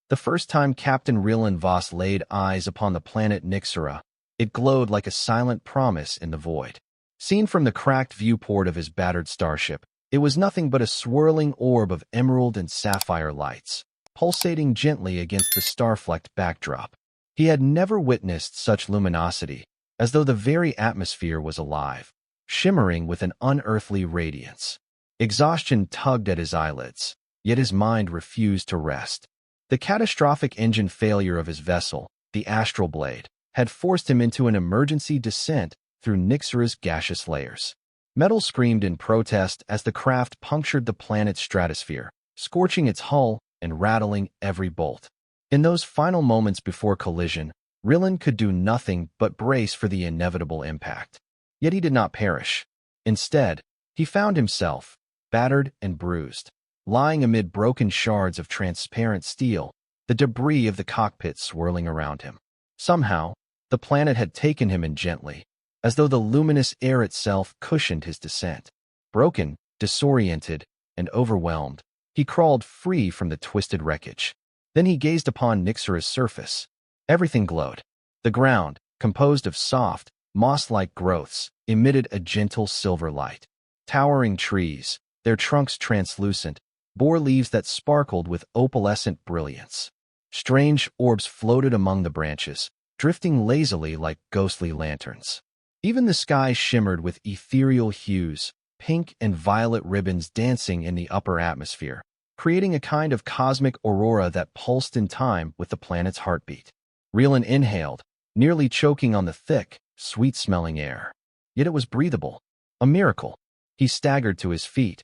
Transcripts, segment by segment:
The first time Captain Rylen Voss laid eyes upon the planet Nyxara, it glowed like a silent promise in the void. Seen from the cracked viewport of his battered starship, it was nothing but a swirling orb of emerald and sapphire lights, pulsating gently against the star-flecked backdrop. He had never witnessed such luminosity, as though the very atmosphere was alive, shimmering with an unearthly radiance. Exhaustion tugged at his eyelids, yet his mind refused to rest. The catastrophic engine failure of his vessel, the Astral Blade, had forced him into an emergency descent through Nyxara's gaseous layers. Metal screamed in protest as the craft punctured the planet's stratosphere, scorching its hull and rattling every bolt. In those final moments before collision, Rylen could do nothing but brace for the inevitable impact. Yet he did not perish. Instead, he found himself, battered and bruised, lying amid broken shards of transparent steel, the debris of the cockpit swirling around him. Somehow, the planet had taken him in gently, as though the luminous air itself cushioned his descent. Broken, disoriented, and overwhelmed, he crawled free from the twisted wreckage. Then he gazed upon Nyxara's surface. Everything glowed. The ground, composed of soft, moss-like growths, emitted a gentle silver light. Towering trees, their trunks translucent, bore leaves that sparkled with opalescent brilliance. Strange orbs floated among the branches, drifting lazily like ghostly lanterns. Even the sky shimmered with ethereal hues, pink and violet ribbons dancing in the upper atmosphere, creating a kind of cosmic aurora that pulsed in time with the planet's heartbeat. Rylen inhaled, nearly choking on the thick, sweet-smelling air. Yet it was breathable. A miracle. He staggered to his feet,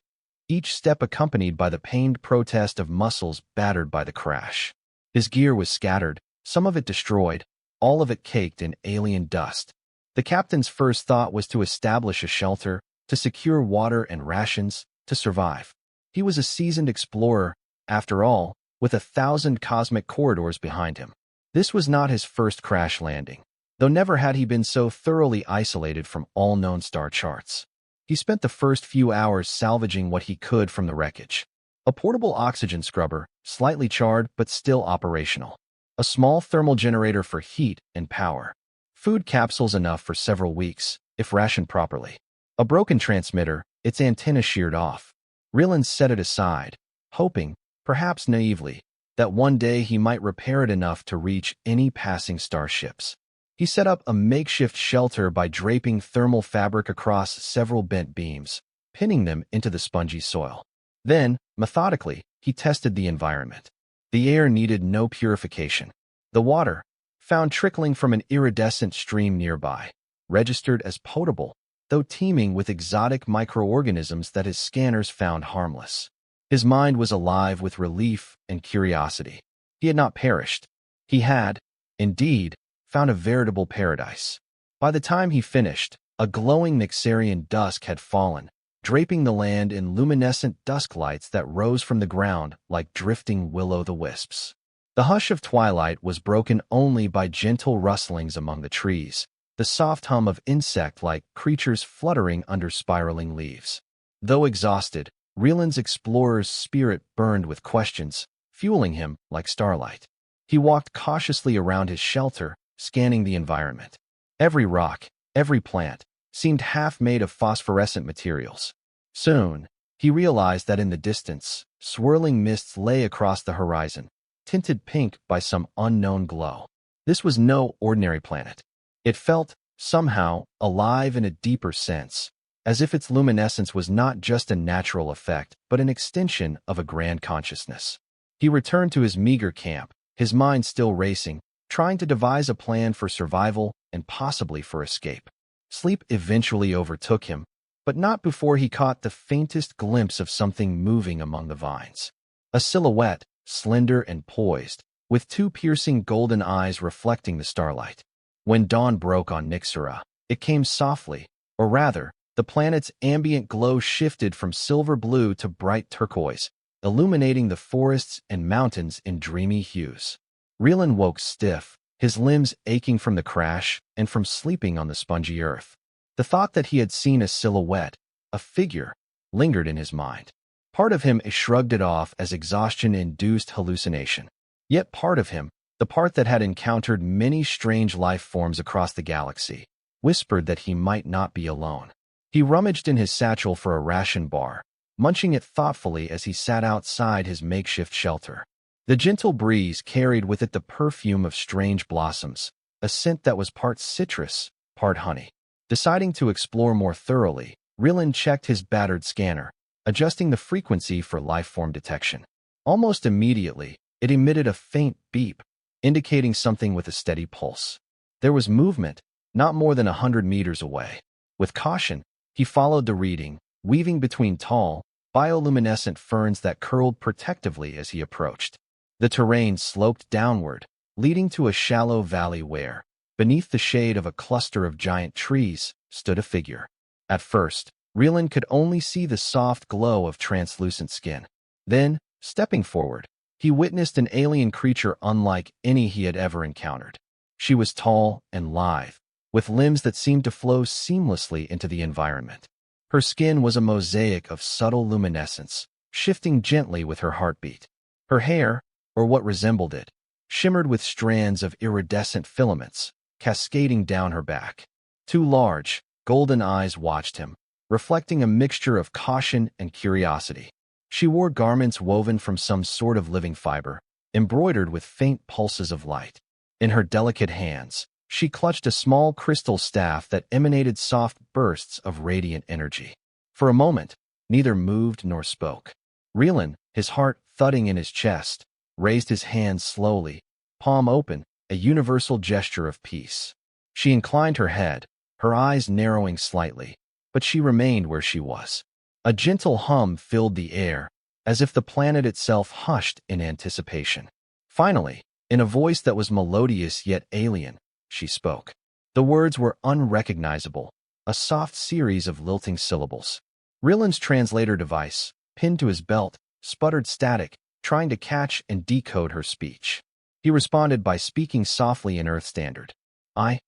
each step accompanied by the pained protest of muscles battered by the crash. His gear was scattered, some of it destroyed, all of it caked in alien dust. The captain's first thought was to establish a shelter, to secure water and rations, to survive. He was a seasoned explorer, after all, with 1,000 cosmic corridors behind him. This was not his first crash landing, though never had he been so thoroughly isolated from all known star charts. He spent the first few hours salvaging what he could from the wreckage. A portable oxygen scrubber, slightly charred but still operational. A small thermal generator for heat and power. Food capsules enough for several weeks, if rationed properly. A broken transmitter, its antenna sheared off. Rylen set it aside, hoping, perhaps naively, that one day he might repair it enough to reach any passing starships. He set up a makeshift shelter by draping thermal fabric across several bent beams, pinning them into the spongy soil. Then, methodically, he tested the environment. The air needed no purification. The water, found trickling from an iridescent stream nearby, registered as potable, though teeming with exotic microorganisms that his scanners found harmless. His mind was alive with relief and curiosity. He had not perished. He had, indeed, found a veritable paradise. By the time he finished, a glowing Nyxarian dusk had fallen, draping the land in luminescent dusk lights that rose from the ground like drifting will-o'-the-wisps. The hush of twilight was broken only by gentle rustlings among the trees, the soft hum of insect-like creatures fluttering under spiraling leaves. Though exhausted, Rylen's explorer's spirit burned with questions, fueling him like starlight. He walked cautiously around his shelter, scanning the environment. Every rock, every plant, seemed half made of phosphorescent materials. Soon, he realized that in the distance, swirling mists lay across the horizon, tinted pink by some unknown glow. This was no ordinary planet. It felt, somehow, alive in a deeper sense, as if its luminescence was not just a natural effect, but an extension of a grand consciousness. He returned to his meager camp, his mind still racing, trying to devise a plan for survival and possibly for escape. Sleep eventually overtook him, but not before he caught the faintest glimpse of something moving among the vines. A silhouette, slender and poised, with two piercing golden eyes reflecting the starlight. When dawn broke on Nyxara, it came softly, or rather, the planet's ambient glow shifted from silver blue to bright turquoise, illuminating the forests and mountains in dreamy hues. Rylen woke stiff, his limbs aching from the crash and from sleeping on the spongy earth. The thought that he had seen a silhouette, a figure, lingered in his mind. Part of him shrugged it off as exhaustion-induced hallucination. Yet part of him, the part that had encountered many strange life forms across the galaxy, whispered that he might not be alone. He rummaged in his satchel for a ration bar, munching it thoughtfully as he sat outside his makeshift shelter. The gentle breeze carried with it the perfume of strange blossoms, a scent that was part citrus, part honey. Deciding to explore more thoroughly, Rylen checked his battered scanner, adjusting the frequency for life-form detection. Almost immediately, it emitted a faint beep, indicating something with a steady pulse. There was movement, not more than 100 meters away. With caution, he followed the reading, weaving between tall, bioluminescent ferns that curled protectively as he approached. The terrain sloped downward, leading to a shallow valley where, beneath the shade of a cluster of giant trees, stood a figure. At first, Rylen could only see the soft glow of translucent skin. Then, stepping forward, he witnessed an alien creature unlike any he had ever encountered. She was tall and lithe, with limbs that seemed to flow seamlessly into the environment. Her skin was a mosaic of subtle luminescence, shifting gently with her heartbeat. Her hair, or what resembled it, shimmered with strands of iridescent filaments, cascading down her back. Two large, golden eyes watched him, reflecting a mixture of caution and curiosity. She wore garments woven from some sort of living fiber, embroidered with faint pulses of light. In her delicate hands, she clutched a small crystal staff that emanated soft bursts of radiant energy. For a moment, neither moved nor spoke. Rylen, his heart thudding in his chest, raised his hands slowly, palm open, a universal gesture of peace. She inclined her head, her eyes narrowing slightly, but she remained where she was. A gentle hum filled the air, as if the planet itself hushed in anticipation. Finally, in a voice that was melodious yet alien, she spoke. The words were unrecognizable, a soft series of lilting syllables. Rylen's translator device, pinned to his belt, sputtered static, trying to catch and decode her speech. He responded by speaking softly in Earth Standard. I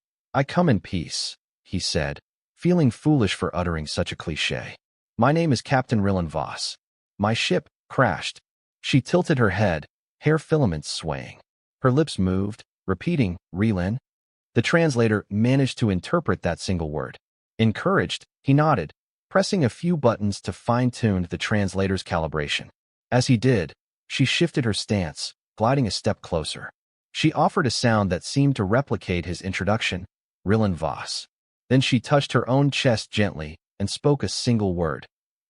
come in peace, he said, feeling foolish for uttering such a cliché. My name is Captain Rylen Voss. My ship crashed. She tilted her head, hair filaments swaying. Her lips moved, repeating, Rylen. The translator managed to interpret that single word. Encouraged, he nodded, pressing a few buttons to fine-tune the translator's calibration. As he did, she shifted her stance, gliding a step closer. She offered a sound that seemed to replicate his introduction, Rylen Voss. Then she touched her own chest gently and spoke a single word.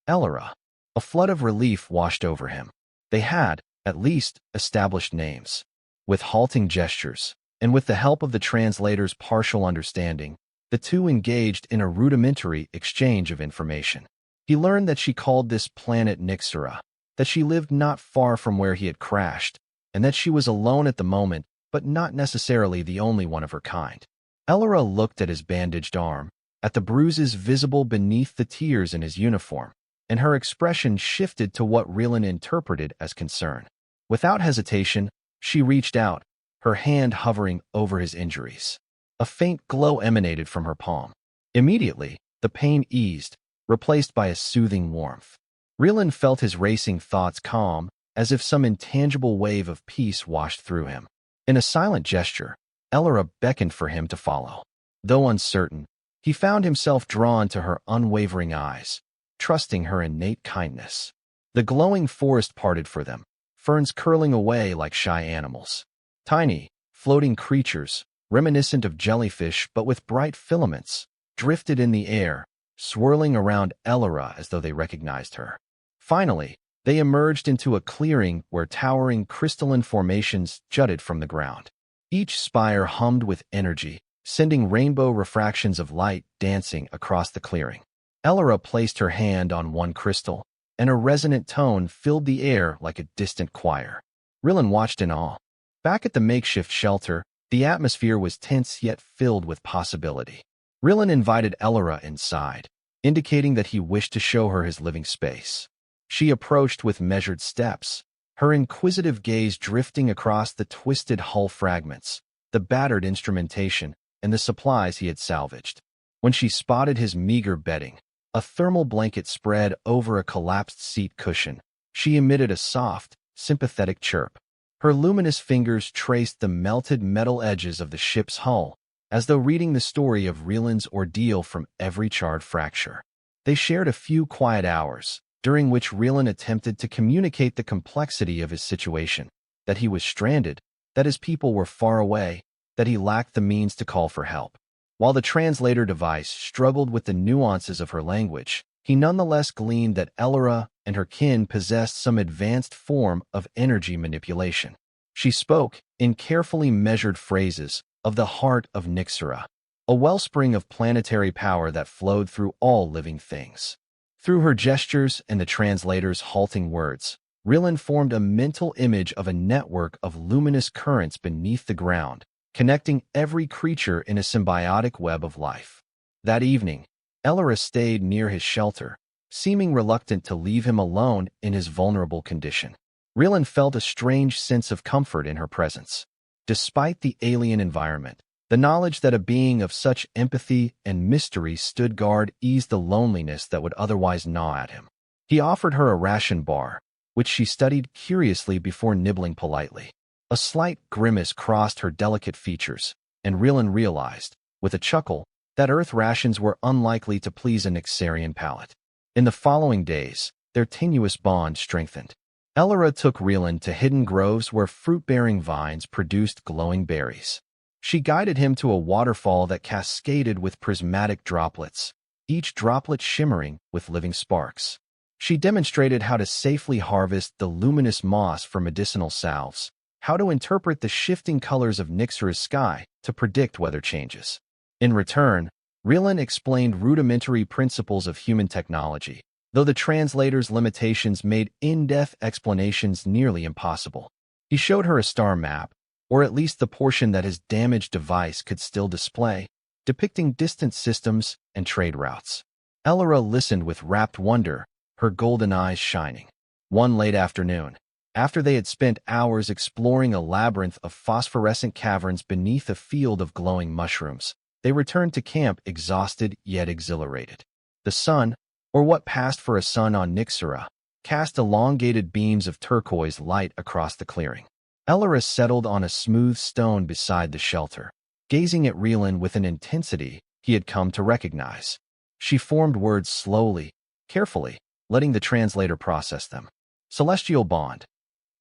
Elora. A flood of relief washed over him. They had, at least, established names. With halting gestures, and with the help of the translator's partial understanding, the two engaged in a rudimentary exchange of information. He learned that she called this planet Nyxara, that she lived not far from where he had crashed, and that she was alone at the moment, but not necessarily the only one of her kind. Elora looked at his bandaged arm, at the bruises visible beneath the tears in his uniform, and her expression shifted to what Rylen interpreted as concern. Without hesitation, she reached out, her hand hovering over his injuries. A faint glow emanated from her palm. Immediately, the pain eased, replaced by a soothing warmth. Rylen felt his racing thoughts calm, as if some intangible wave of peace washed through him. In a silent gesture, Elora beckoned for him to follow. Though uncertain, he found himself drawn to her unwavering eyes, trusting her innate kindness. The glowing forest parted for them, ferns curling away like shy animals. Tiny, floating creatures, reminiscent of jellyfish but with bright filaments, drifted in the air, swirling around Elora as though they recognized her. Finally, they emerged into a clearing where towering crystalline formations jutted from the ground. Each spire hummed with energy, sending rainbow refractions of light dancing across the clearing. Elora placed her hand on one crystal, and a resonant tone filled the air like a distant choir. Rylen watched in awe. Back at the makeshift shelter, the atmosphere was tense yet filled with possibility. Rylen invited Elora inside, indicating that he wished to show her his living space. She approached with measured steps, her inquisitive gaze drifting across the twisted hull fragments, the battered instrumentation, and the supplies he had salvaged. When she spotted his meager bedding, a thermal blanket spread over a collapsed seat cushion, she emitted a soft, sympathetic chirp. Her luminous fingers traced the melted metal edges of the ship's hull, as though reading the story of Rylen's ordeal from every charred fracture. They shared a few quiet hours, during which Rylen attempted to communicate the complexity of his situation, that he was stranded, that his people were far away, that he lacked the means to call for help. While the translator device struggled with the nuances of her language, he nonetheless gleaned that Elora and her kin possessed some advanced form of energy manipulation. She spoke, in carefully measured phrases, of the heart of Nyxara, a wellspring of planetary power that flowed through all living things. Through her gestures and the translator's halting words, Rylen formed a mental image of a network of luminous currents beneath the ground, connecting every creature in a symbiotic web of life. That evening, Elora stayed near his shelter, seeming reluctant to leave him alone in his vulnerable condition. Rylen felt a strange sense of comfort in her presence. Despite the alien environment, the knowledge that a being of such empathy and mystery stood guard eased the loneliness that would otherwise gnaw at him. He offered her a ration bar, which she studied curiously before nibbling politely. A slight grimace crossed her delicate features, and Rylen realized, with a chuckle, that Earth rations were unlikely to please a Nyxarian palate. In the following days, their tenuous bond strengthened. Elora took Rylen to hidden groves where fruit-bearing vines produced glowing berries. She guided him to a waterfall that cascaded with prismatic droplets, each droplet shimmering with living sparks. She demonstrated how to safely harvest the luminous moss for medicinal salves, how to interpret the shifting colors of Nyxara's sky to predict weather changes. In return, Rylen explained rudimentary principles of human technology, though the translator's limitations made in-depth explanations nearly impossible. He showed her a star map, or at least the portion that his damaged device could still display, depicting distant systems and trade routes. Elora listened with rapt wonder, her golden eyes shining. One late afternoon, after they had spent hours exploring a labyrinth of phosphorescent caverns beneath a field of glowing mushrooms, they returned to camp exhausted yet exhilarated. The sun, or what passed for a sun on Nyxara, cast elongated beams of turquoise light across the clearing. Elora settled on a smooth stone beside the shelter, gazing at Rylen with an intensity he had come to recognize. She formed words slowly, carefully, letting the translator process them. Celestial bond.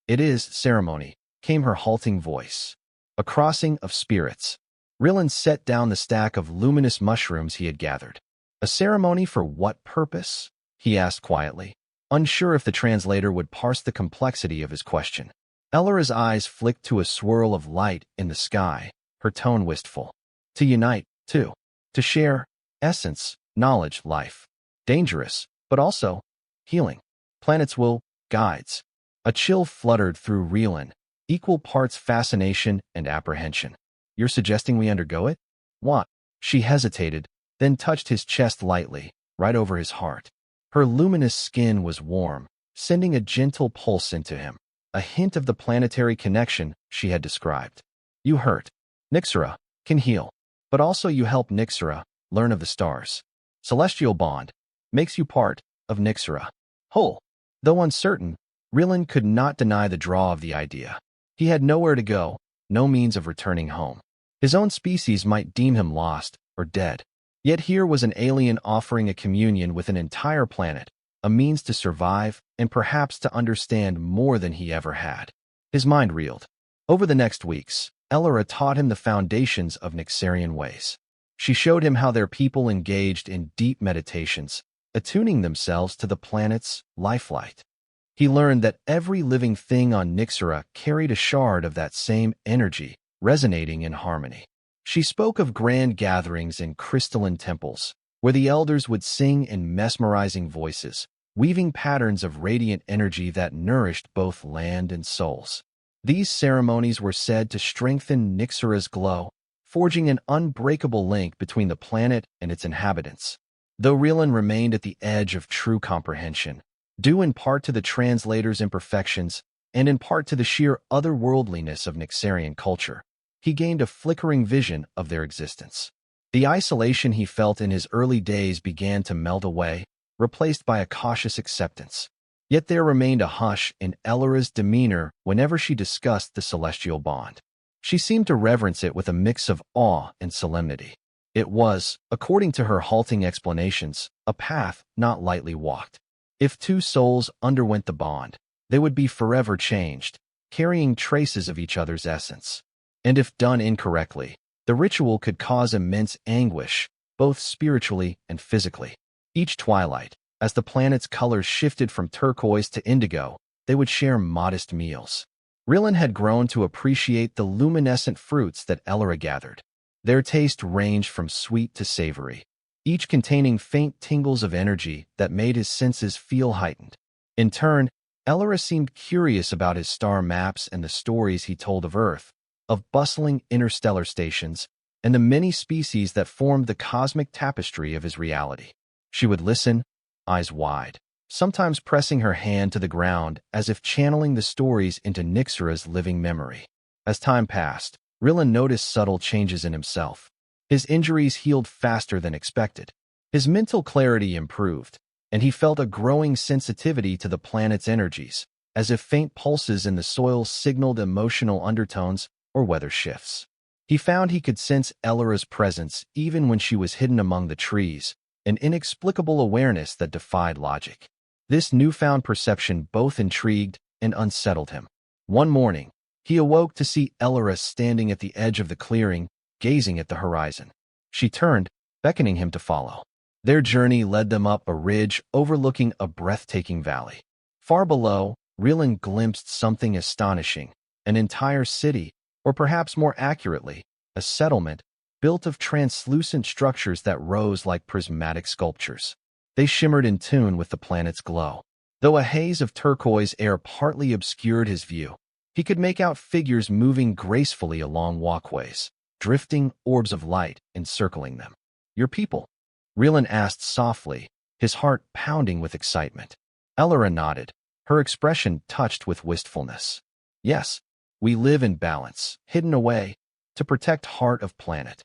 It is ceremony, came her halting voice. A crossing of spirits. Rylen set down the stack of luminous mushrooms he had gathered. A ceremony for what purpose? He asked quietly, unsure if the translator would parse the complexity of his question. Elora's eyes flicked to a swirl of light in the sky, her tone wistful. To unite, too. To share, essence, knowledge, life. Dangerous, but also healing. Planet's will, guides. A chill fluttered through Rylen, equal parts fascination and apprehension. You're suggesting we undergo it? What? She hesitated, then touched his chest lightly, right over his heart. Her luminous skin was warm, sending a gentle pulse into him, a hint of the planetary connection she had described. You hurt. Nyxara can heal, but also you help Nyxara learn of the stars. Celestial bond makes you part of Nyxara. Whole. Though uncertain, Rylen could not deny the draw of the idea. He had nowhere to go, no means of returning home. His own species might deem him lost or dead. Yet here was an alien offering a communion with an entire planet, a means to survive and perhaps to understand more than he ever had. His mind reeled. Over the next weeks, Elora taught him the foundations of Nyxarian ways. She showed him how their people engaged in deep meditations, attuning themselves to the planet's lifelight. He learned that every living thing on Nyxara carried a shard of that same energy, resonating in harmony. She spoke of grand gatherings in crystalline temples, where the elders would sing in mesmerizing voices, weaving patterns of radiant energy that nourished both land and souls. These ceremonies were said to strengthen Nyxara's glow, forging an unbreakable link between the planet and its inhabitants. Though Rylen remained at the edge of true comprehension, due in part to the translator's imperfections and in part to the sheer otherworldliness of Nyxarian culture, he gained a flickering vision of their existence. The isolation he felt in his early days began to melt away, replaced by a cautious acceptance. Yet there remained a hush in Ellora's demeanor whenever she discussed the celestial bond. She seemed to reverence it with a mix of awe and solemnity. It was, according to her halting explanations, a path not lightly walked. If two souls underwent the bond, they would be forever changed, carrying traces of each other's essence. And if done incorrectly, the ritual could cause immense anguish, both spiritually and physically. Each twilight, as the planet's colors shifted from turquoise to indigo, they would share modest meals. Rylen had grown to appreciate the luminescent fruits that Ellora gathered. Their taste ranged from sweet to savory, each containing faint tingles of energy that made his senses feel heightened. In turn, Ellora seemed curious about his star maps and the stories he told of Earth, of bustling interstellar stations, and the many species that formed the cosmic tapestry of his reality. She would listen, eyes wide, sometimes pressing her hand to the ground as if channeling the stories into Nyxara's living memory. As time passed, Rylen noticed subtle changes in himself. His injuries healed faster than expected. His mental clarity improved, and he felt a growing sensitivity to the planet's energies, as if faint pulses in the soil signaled emotional undertones or weather shifts. He found he could sense Ellora's presence even when she was hidden among the trees, an inexplicable awareness that defied logic. This newfound perception both intrigued and unsettled him. One morning, he awoke to see Ellora standing at the edge of the clearing, gazing at the horizon. She turned, beckoning him to follow. Their journey led them up a ridge overlooking a breathtaking valley. Far below, Rylen glimpsed something astonishing, an entire city, or perhaps more accurately, a settlement, built of translucent structures that rose like prismatic sculptures. They shimmered in tune with the planet's glow. Though a haze of turquoise air partly obscured his view, he could make out figures moving gracefully along walkways, drifting orbs of light encircling them. "Your people?" Rylen asked softly, his heart pounding with excitement. Ellora nodded, her expression touched with wistfulness. "Yes, we live in balance, hidden away, to protect heart of planet."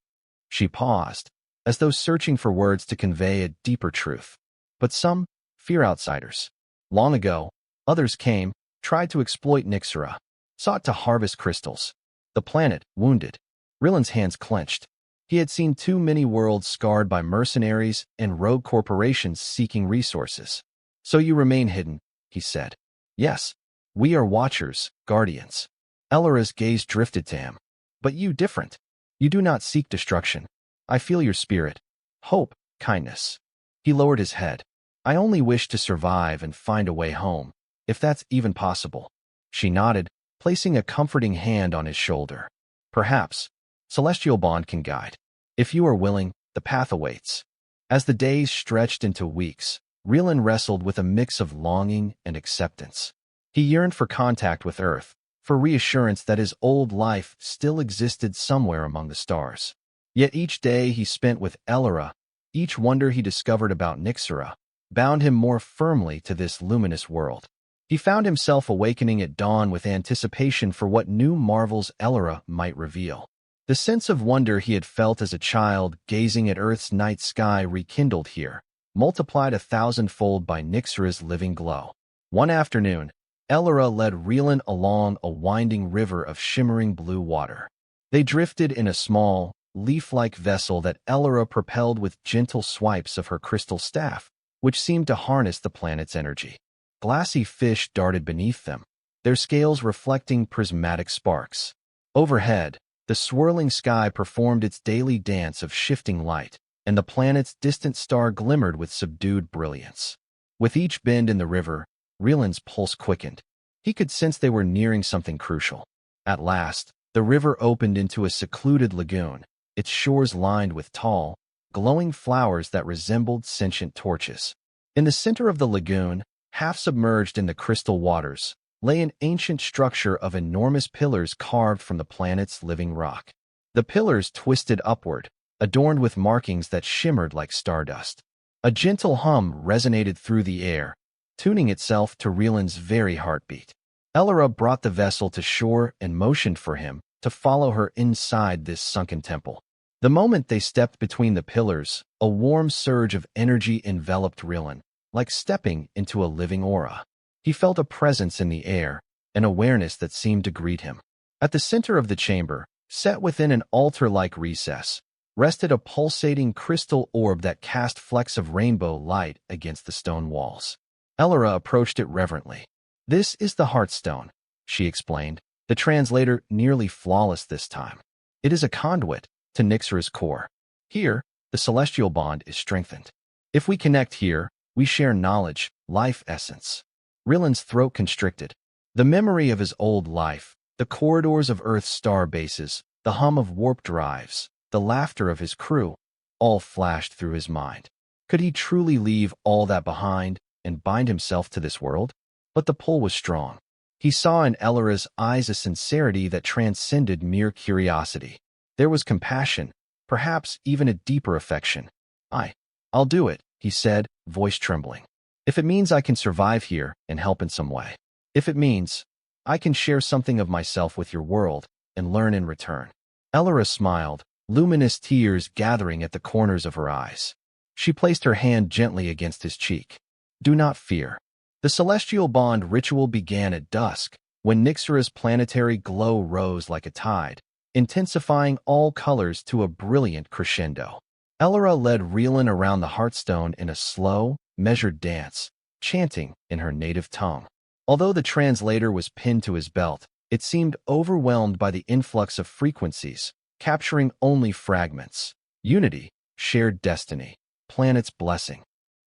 She paused, as though searching for words to convey a deeper truth. "But some fear outsiders. Long ago, others came, tried to exploit Nyxara, sought to harvest crystals. The planet, wounded." Rylen's hands clenched. He had seen too many worlds scarred by mercenaries and rogue corporations seeking resources. "So you remain hidden," he said. "Yes, we are watchers, guardians." Ellora's gaze drifted to him. "But you different. You do not seek destruction. I feel your spirit. Hope, kindness." He lowered his head. "I only wish to survive and find a way home, if that's even possible." She nodded, placing a comforting hand on his shoulder. "Perhaps. Celestial bond can guide. If you are willing, the path awaits." As the days stretched into weeks, Rylen wrestled with a mix of longing and acceptance. He yearned for contact with Earth, for reassurance that his old life still existed somewhere among the stars. Yet each day he spent with Ellora, each wonder he discovered about Nyxara, bound him more firmly to this luminous world. He found himself awakening at dawn with anticipation for what new marvels Ellora might reveal. The sense of wonder he had felt as a child gazing at Earth's night sky rekindled here, multiplied 1,000-fold by Nyxara's living glow. One afternoon, Ellora led Rylen along a winding river of shimmering blue water. They drifted in a small, leaf-like vessel that Ellora propelled with gentle swipes of her crystal staff, which seemed to harness the planet's energy. Glassy fish darted beneath them, their scales reflecting prismatic sparks. Overhead, the swirling sky performed its daily dance of shifting light, and the planet's distant star glimmered with subdued brilliance. With each bend in the river, Rylen's pulse quickened. He could sense they were nearing something crucial. At last, the river opened into a secluded lagoon, its shores lined with tall, glowing flowers that resembled sentient torches. In the center of the lagoon, half submerged in the crystal waters, lay an ancient structure of enormous pillars carved from the planet's living rock. The pillars twisted upward, adorned with markings that shimmered like stardust. A gentle hum resonated through the air, tuning itself to Rylen's very heartbeat. Ellora brought the vessel to shore and motioned for him to follow her inside this sunken temple. The moment they stepped between the pillars, a warm surge of energy enveloped Rylen, like stepping into a living aura. He felt a presence in the air, an awareness that seemed to greet him. At the center of the chamber, set within an altar-like recess, rested a pulsating crystal orb that cast flecks of rainbow light against the stone walls. Elora approached it reverently. "This is the Heartstone," she explained, the translator nearly flawless this time. "It is a conduit to Nyxara's core. Here, the celestial bond is strengthened. If we connect here, we share knowledge, life essence." Rylen's throat constricted. The memory of his old life, the corridors of Earth's star bases, the hum of warp drives, the laughter of his crew, all flashed through his mind. Could he truly leave all that behind and bind himself to this world? But the pull was strong. He saw in Elora's eyes a sincerity that transcended mere curiosity. There was compassion, perhaps even a deeper affection. I'll do it," he said, voice trembling. "If it means I can survive here and help in some way. If it means I can share something of myself with your world and learn in return." Elora smiled, luminous tears gathering at the corners of her eyes. She placed her hand gently against his cheek. "Do not fear." The celestial bond ritual began at dusk, when Nyxara's planetary glow rose like a tide, intensifying all colors to a brilliant crescendo. Elora led Rylen around the Heartstone in a slow, measured dance, chanting in her native tongue. Although the translator was pinned to his belt, it seemed overwhelmed by the influx of frequencies, capturing only fragments. Unity, shared destiny, planet's blessing.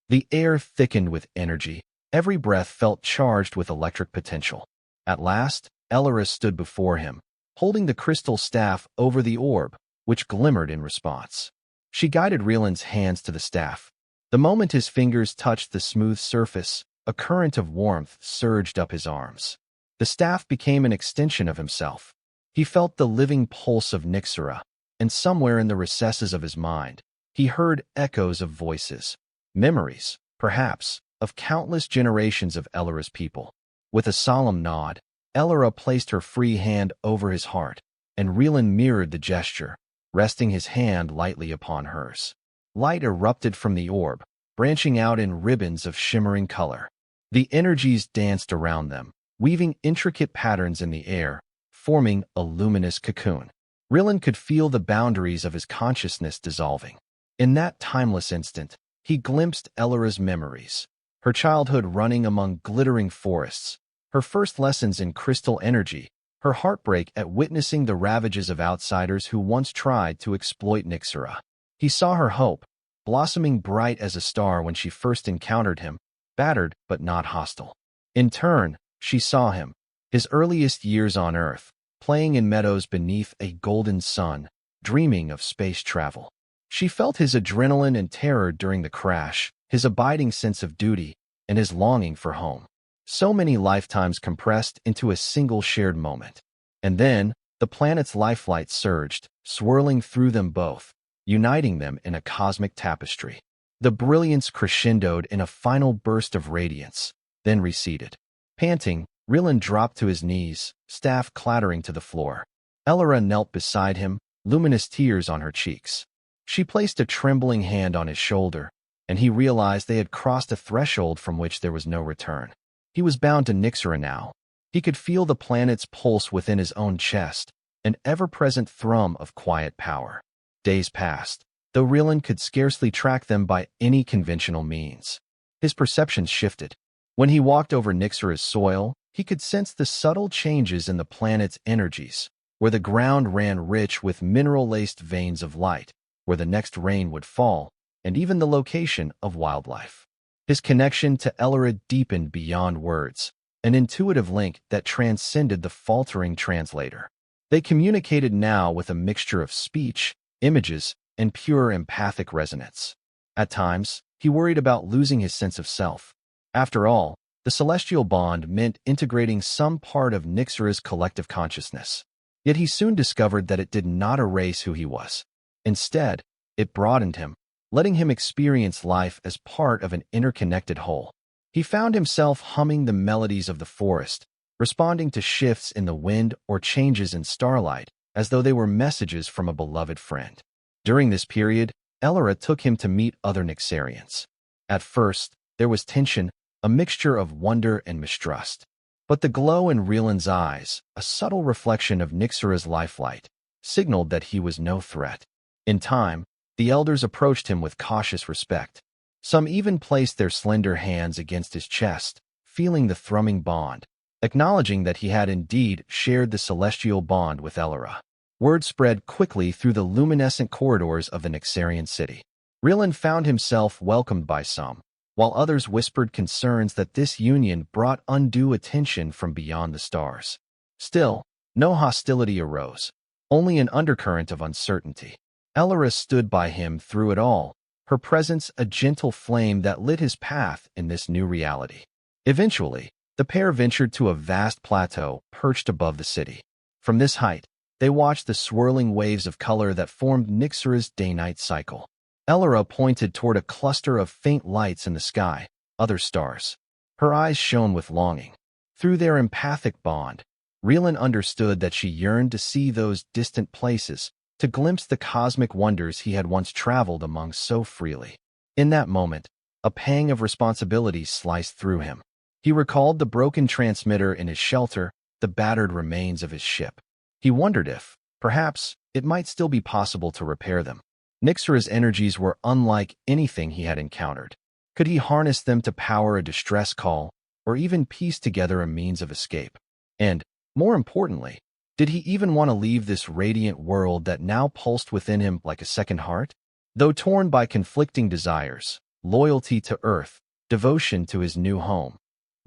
The air thickened with energy. Every breath felt charged with electric potential. At last, Elora stood before him, holding the crystal staff over the orb, which glimmered in response. She guided Rylen's hands to the staff. The moment his fingers touched the smooth surface, a current of warmth surged up his arms. The staff became an extension of himself. He felt the living pulse of Nyxara, and somewhere in the recesses of his mind, he heard echoes of voices, memories, perhaps, of countless generations of Elora's people. With a solemn nod, Elora placed her free hand over his heart, and Rylen mirrored the gesture, resting his hand lightly upon hers. Light erupted from the orb, branching out in ribbons of shimmering color. The energies danced around them, weaving intricate patterns in the air, forming a luminous cocoon. Rylen could feel the boundaries of his consciousness dissolving. In that timeless instant, he glimpsed Elora's memories, her childhood running among glittering forests, her first lessons in crystal energy, her heartbreak at witnessing the ravages of outsiders who once tried to exploit Nyxara. He saw her hope, blossoming bright as a star when she first encountered him, battered but not hostile. In turn, she saw him, his earliest years on Earth, playing in meadows beneath a golden sun, dreaming of space travel. She felt his adrenaline and terror during the crash, his abiding sense of duty, and his longing for home. So many lifetimes compressed into a single shared moment. And then, the planet's lifelight surged, swirling through them both, uniting them in a cosmic tapestry. The brilliance crescendoed in a final burst of radiance, then receded. Panting, Rylen dropped to his knees, staff clattering to the floor. Elora knelt beside him, luminous tears on her cheeks. She placed a trembling hand on his shoulder, and he realized they had crossed a threshold from which there was no return. He was bound to Nyxara now. He could feel the planet's pulse within his own chest, an ever-present thrum of quiet power. Days passed, though Rylen could scarcely track them by any conventional means. His perceptions shifted. When he walked over Nyxara's soil, he could sense the subtle changes in the planet's energies, where the ground ran rich with mineral-laced veins of light, where the next rain would fall, and even the location of wildlife. His connection to Elora deepened beyond words, an intuitive link that transcended the faltering translator. They communicated now with a mixture of speech, images, and pure empathic resonance. At times, he worried about losing his sense of self. After all, the celestial bond meant integrating some part of Nyxara's collective consciousness. Yet he soon discovered that it did not erase who he was. Instead, it broadened him, letting him experience life as part of an interconnected whole. He found himself humming the melodies of the forest, responding to shifts in the wind or changes in starlight, as though they were messages from a beloved friend. During this period, Elora took him to meet other Nyxarians. At first, there was tension, a mixture of wonder and mistrust. But the glow in Rylen's eyes, a subtle reflection of Nyxara's lifelight, signaled that he was no threat. In time, the elders approached him with cautious respect. Some even placed their slender hands against his chest, feeling the thrumming bond, acknowledging that he had indeed shared the celestial bond with Elora. Word spread quickly through the luminescent corridors of the Nyxarian city. Rylen found himself welcomed by some, while others whispered concerns that this union brought undue attention from beyond the stars. Still, no hostility arose, only an undercurrent of uncertainty. Elora stood by him through it all, her presence a gentle flame that lit his path in this new reality. Eventually, the pair ventured to a vast plateau perched above the city. From this height, they watched the swirling waves of color that formed Nyxara's day-night cycle. Elora pointed toward a cluster of faint lights in the sky, other stars. Her eyes shone with longing. Through their empathic bond, Rylen understood that she yearned to see those distant places, to glimpse the cosmic wonders he had once traveled among so freely. In that moment, a pang of responsibility sliced through him. He recalled the broken transmitter in his shelter, the battered remains of his ship. He wondered if, perhaps, it might still be possible to repair them. Nyxara's energies were unlike anything he had encountered. Could he harness them to power a distress call, or even piece together a means of escape? And, more importantly, did he even want to leave this radiant world that now pulsed within him like a second heart? Though torn by conflicting desires, loyalty to Earth, devotion to his new home,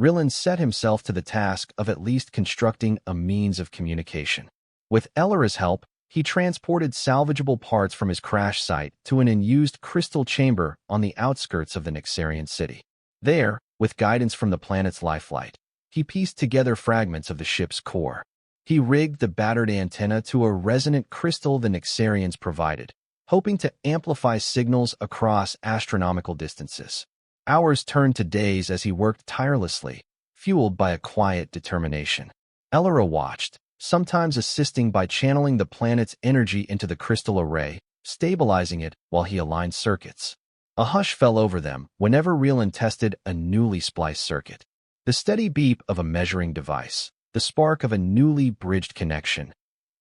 Rylen set himself to the task of at least constructing a means of communication. With Elora's help, he transported salvageable parts from his crash site to an unused crystal chamber on the outskirts of the Nyxarian city. There, with guidance from the planet's lifelight, he pieced together fragments of the ship's core. He rigged the battered antenna to a resonant crystal the Nyxarians provided, hoping to amplify signals across astronomical distances. Hours turned to days as he worked tirelessly, fueled by a quiet determination. Elora watched, sometimes assisting by channeling the planet's energy into the crystal array, stabilizing it while he aligned circuits. A hush fell over them whenever Rylen tested a newly spliced circuit. The steady beep of a measuring device, the spark of a newly bridged connection.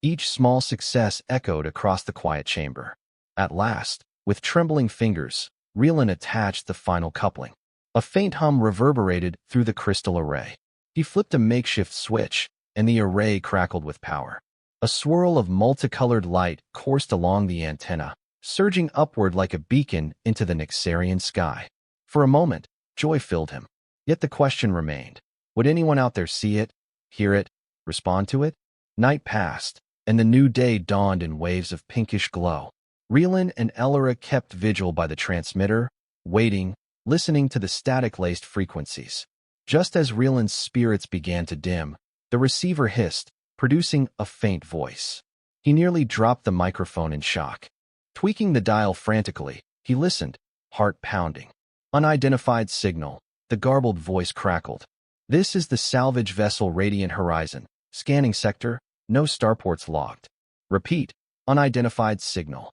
Each small success echoed across the quiet chamber. At last, with trembling fingers, Rylen attached the final coupling. A faint hum reverberated through the crystal array. He flipped a makeshift switch, and the array crackled with power. A swirl of multicolored light coursed along the antenna, surging upward like a beacon into the Nyxarian sky. For a moment, joy filled him. Yet the question remained. Would anyone out there see it, hear it, respond to it? Night passed, and the new day dawned in waves of pinkish glow. Rylen and Elora kept vigil by the transmitter, waiting, listening to the static-laced frequencies. Just as Rylen's spirits began to dim, the receiver hissed, producing a faint voice. He nearly dropped the microphone in shock. Tweaking the dial frantically, he listened, heart pounding. Unidentified signal, the garbled voice crackled. This is the salvage vessel Radiant Horizon. Scanning sector, no starports logged. Repeat, unidentified signal.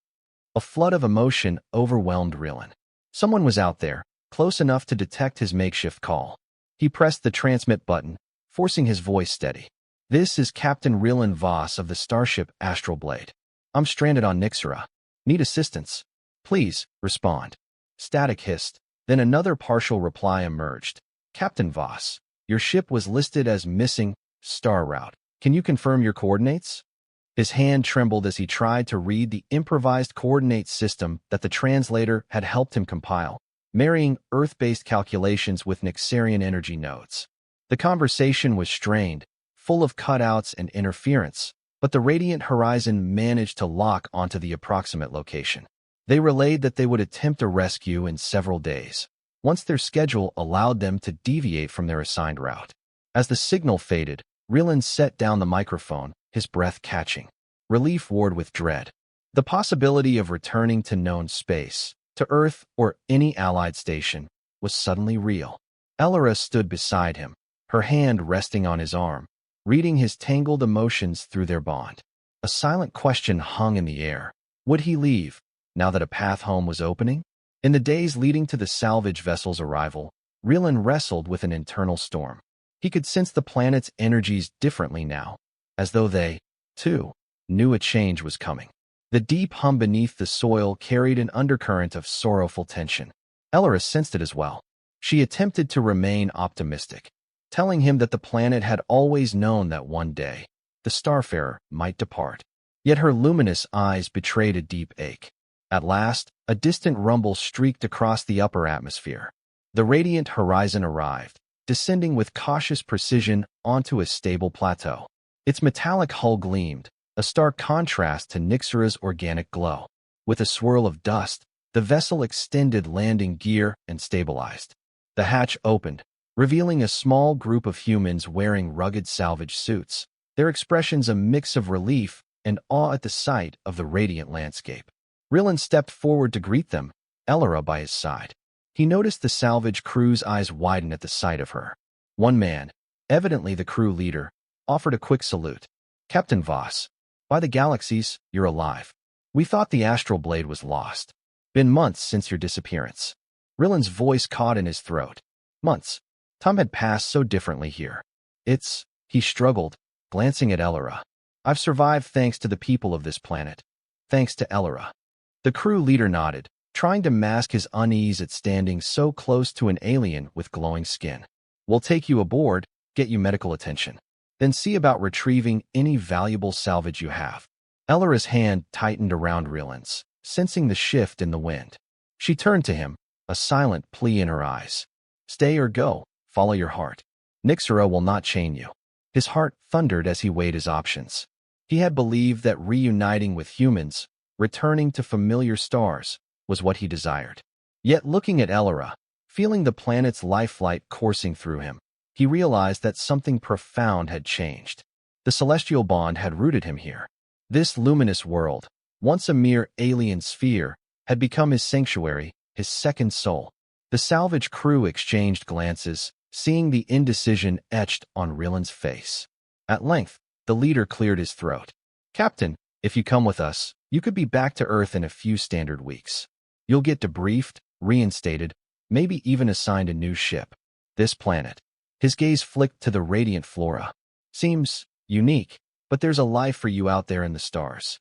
A flood of emotion overwhelmed Rylen. Someone was out there, close enough to detect his makeshift call. He pressed the transmit button, forcing his voice steady. This is Captain Rylen Voss of the starship Astral Blade. I'm stranded on Nyxara. Need assistance. Please, respond. Static hissed. Then another partial reply emerged. Captain Voss, your ship was listed as missing, star route. Can you confirm your coordinates? His hand trembled as he tried to read the improvised coordinate system that the translator had helped him compile, marrying Earth-based calculations with Nyxarian energy nodes. The conversation was strained, full of cutouts and interference, but the Radiant Horizon managed to lock onto the approximate location. They relayed that they would attempt a rescue in several days, once their schedule allowed them to deviate from their assigned route. As the signal faded, Rylen set down the microphone, his breath catching. Relief warred with dread. The possibility of returning to known space, to Earth or any allied station, was suddenly real. Elora stood beside him, her hand resting on his arm, reading his tangled emotions through their bond. A silent question hung in the air. Would he leave, now that a path home was opening? In the days leading to the salvage vessel's arrival, Rylen wrestled with an internal storm. He could sense the planet's energies differently now, as though they, too, knew a change was coming. The deep hum beneath the soil carried an undercurrent of sorrowful tension. Elora sensed it as well. She attempted to remain optimistic, telling him that the planet had always known that one day, the starfarer might depart. Yet her luminous eyes betrayed a deep ache. At last, a distant rumble streaked across the upper atmosphere. The radiant horizon arrived, descending with cautious precision onto a stable plateau. Its metallic hull gleamed, a stark contrast to Nyxara's organic glow. With a swirl of dust, the vessel extended landing gear and stabilized. The hatch opened, revealing a small group of humans wearing rugged salvage suits, their expressions a mix of relief and awe at the sight of the radiant landscape. Rylen stepped forward to greet them, Elora by his side. He noticed the salvage crew's eyes widen at the sight of her. One man, evidently the crew leader, offered a quick salute. "Captain Voss, by the galaxies, you're alive. We thought the astral blade was lost. Been months since your disappearance." Rylen's voice caught in his throat. Months. Time had passed so differently here. He struggled, glancing at Elora. "I've survived thanks to the people of this planet. Thanks to Elora." The crew leader nodded, trying to mask his unease at standing so close to an alien with glowing skin. "We'll take you aboard, get you medical attention. Then see about retrieving any valuable salvage you have." Elora's hand tightened around Rylen's, sensing the shift in the wind. She turned to him, a silent plea in her eyes. "Stay or go, follow your heart. Nyxara will not chain you." His heart thundered as he weighed his options. He had believed that reuniting with humans, returning to familiar stars, was what he desired. Yet looking at Elora, feeling the planet's lifelight coursing through him, he realized that something profound had changed. The celestial bond had rooted him here. This luminous world, once a mere alien sphere, had become his sanctuary, his second soul. The salvage crew exchanged glances, seeing the indecision etched on Rylen's face. At length, the leader cleared his throat. "Captain, if you come with us, you could be back to Earth in a few standard weeks. You'll get debriefed, reinstated, maybe even assigned a new ship. This planet." His gaze flicked to the radiant flora. "Seems unique, but there's a life for you out there in the stars."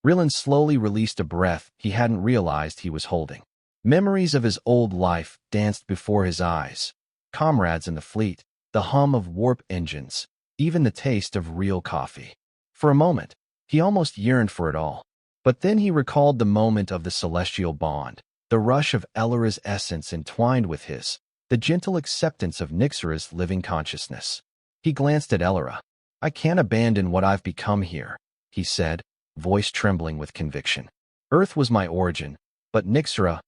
Rylen slowly released a breath he hadn't realized he was holding. Memories of his old life danced before his eyes. Comrades in the fleet, the hum of warp engines, even the taste of real coffee. For a moment, he almost yearned for it all. But then he recalled the moment of the celestial bond, the rush of Elora's essence entwined with his, the gentle acceptance of Nyxara's living consciousness. He glanced at Elora. "I can't abandon what I've become here," he said, voice trembling with conviction. "Earth was my origin, but Nyxara